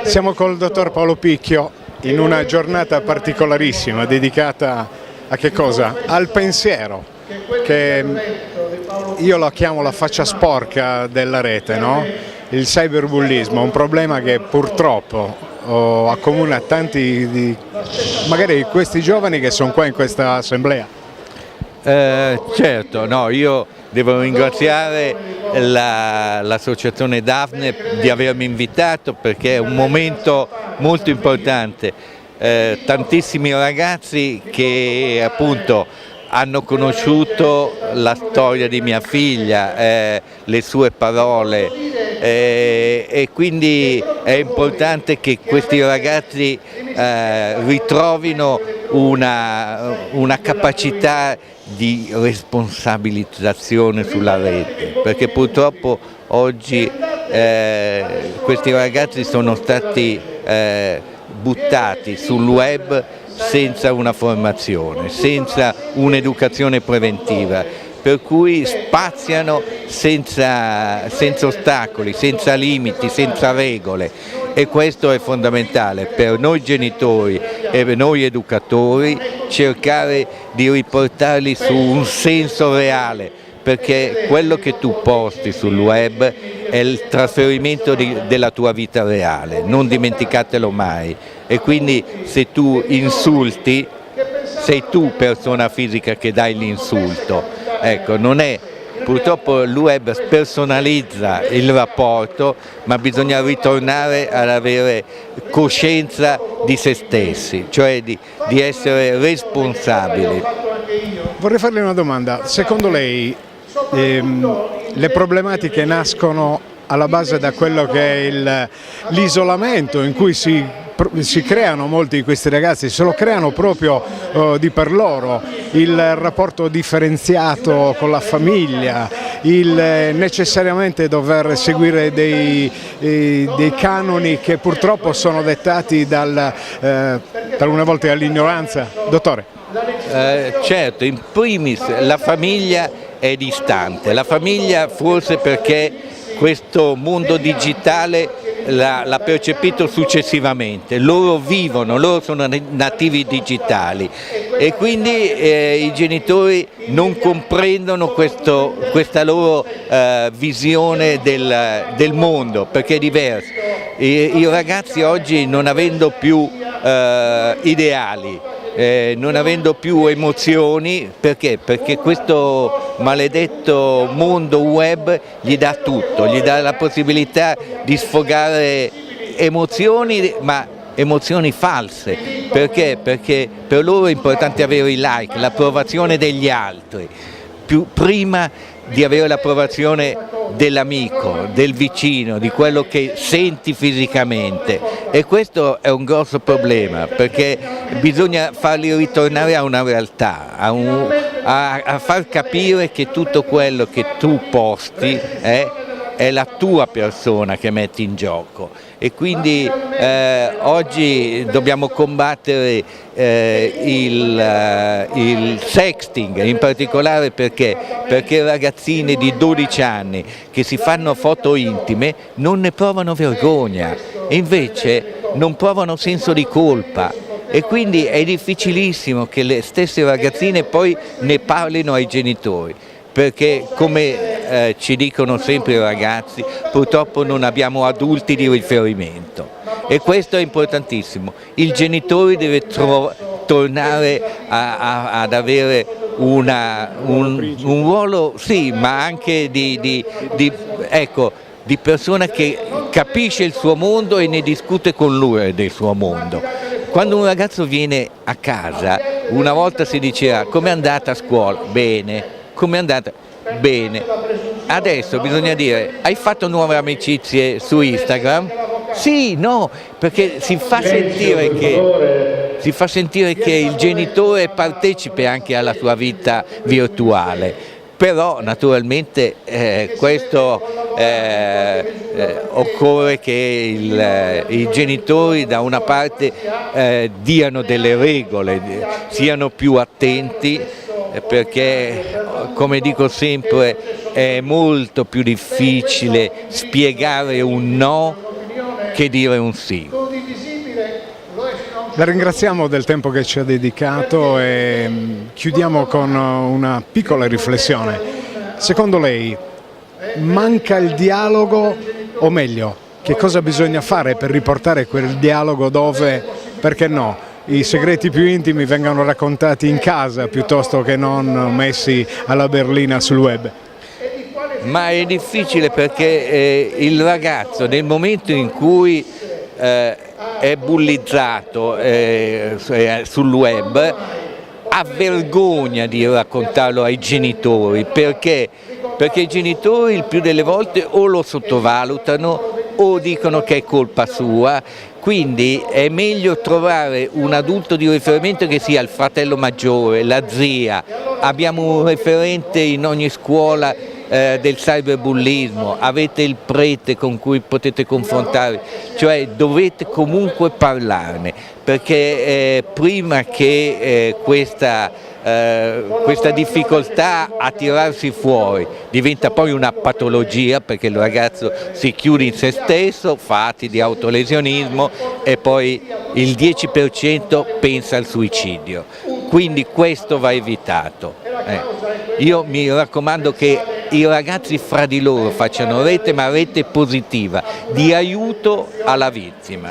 Siamo col dottor Paolo Picchio in una giornata particolarissima dedicata a che cosa? Al pensiero, che io la chiamo la faccia sporca della rete, no? Il cyberbullismo, un problema che purtroppo accomuna tanti magari questi giovani che sono qua in questa assemblea. Certo, no, io devo ringraziare l'associazione Daphne di avermi invitato, perché è un momento molto importante. Tantissimi ragazzi che appunto hanno conosciuto la storia di mia figlia, le sue parole, e quindi è importante che questi ragazzi ritrovino una capacità di responsabilizzazione sulla rete, perché purtroppo oggi questi ragazzi sono stati buttati sul web senza una formazione, senza un'educazione preventiva, per cui spaziano senza ostacoli, senza limiti, senza regole, e questo è fondamentale per noi genitori e per noi educatori, cercare di riportarli su un senso reale, perché quello che tu posti sul web è il trasferimento della tua vita reale, non dimenticatelo mai. E quindi se tu insulti, sei tu persona fisica che dai l'insulto. Ecco, non è, purtroppo il web spersonalizza il rapporto, ma bisogna ritornare ad avere coscienza di se stessi, cioè di essere responsabili. Vorrei farle una domanda, secondo lei le problematiche nascono alla base da quello che è l'isolamento in cui si creano molti di questi ragazzi, se lo creano proprio di per loro, il rapporto differenziato con la famiglia, il necessariamente dover seguire dei canoni che purtroppo sono dettati talune volte dall'ignoranza? Dottore? Certo, in primis la famiglia è distante, la famiglia forse perché questo mondo digitale l'ha percepito successivamente, loro vivono, loro sono nativi digitali e quindi i genitori non comprendono questa loro visione del mondo, perché è diverso. I ragazzi oggi, non avendo più ideali, non avendo più emozioni, perché? Perché questo maledetto mondo web gli dà tutto, gli dà la possibilità di sfogare emozioni, ma emozioni false. Perché? Perché per loro è importante avere i like, l'approvazione degli altri, prima di avere l'approvazione dell'amico, del vicino, di quello che senti fisicamente, e questo è un grosso problema, perché bisogna farli ritornare a una realtà, a far capire che tutto quello che tu posti è la tua persona che metti in gioco, e quindi oggi dobbiamo combattere il sexting, in particolare perché ragazzine di 12 anni che si fanno foto intime non ne provano vergogna, e invece non provano senso di colpa, e quindi è difficilissimo che le stesse ragazzine poi ne parlino ai genitori, perché come ci dicono sempre i ragazzi, purtroppo non abbiamo adulti di riferimento, e questo è importantissimo. Il genitore deve tornare ad avere un ruolo, sì, ma anche di persona che capisce il suo mondo e ne discute con lui del suo mondo. Quando un ragazzo viene a casa, una volta si diceva: com'è andata a scuola? Bene. Com'è andata? Bene. Adesso bisogna dire: hai fatto nuove amicizie su Instagram? Sì, no, perché si fa sentire che il genitore partecipe anche alla sua vita virtuale. Però naturalmente occorre che i genitori da una parte diano delle regole, siano più attenti, perché, come dico sempre, è molto più difficile spiegare un no che dire un sì. La ringraziamo del tempo che ci ha dedicato e chiudiamo con una piccola riflessione. Secondo lei manca il dialogo, o meglio, che cosa bisogna fare per riportare quel dialogo dove, perché no, i segreti più intimi vengano raccontati in casa piuttosto che non messi alla berlina sul web? Ma è difficile perché il ragazzo nel momento in cui è bullizzato sul web ha vergogna di raccontarlo ai genitori, perché i genitori il più delle volte o lo sottovalutano o dicono che è colpa sua, quindi è meglio trovare un adulto di riferimento che sia il fratello maggiore, la zia. Abbiamo un referente in ogni scuola del cyberbullismo, avete il prete con cui potete confrontarvi, cioè dovete comunque parlarne, perché prima che questa difficoltà a tirarsi fuori diventa poi una patologia, perché il ragazzo si chiude in se stesso, fa atti di autolesionismo e poi il 10% pensa al suicidio, quindi questo va evitato. Io mi raccomando che i ragazzi fra di loro facciano rete, ma rete positiva, di aiuto alla vittima.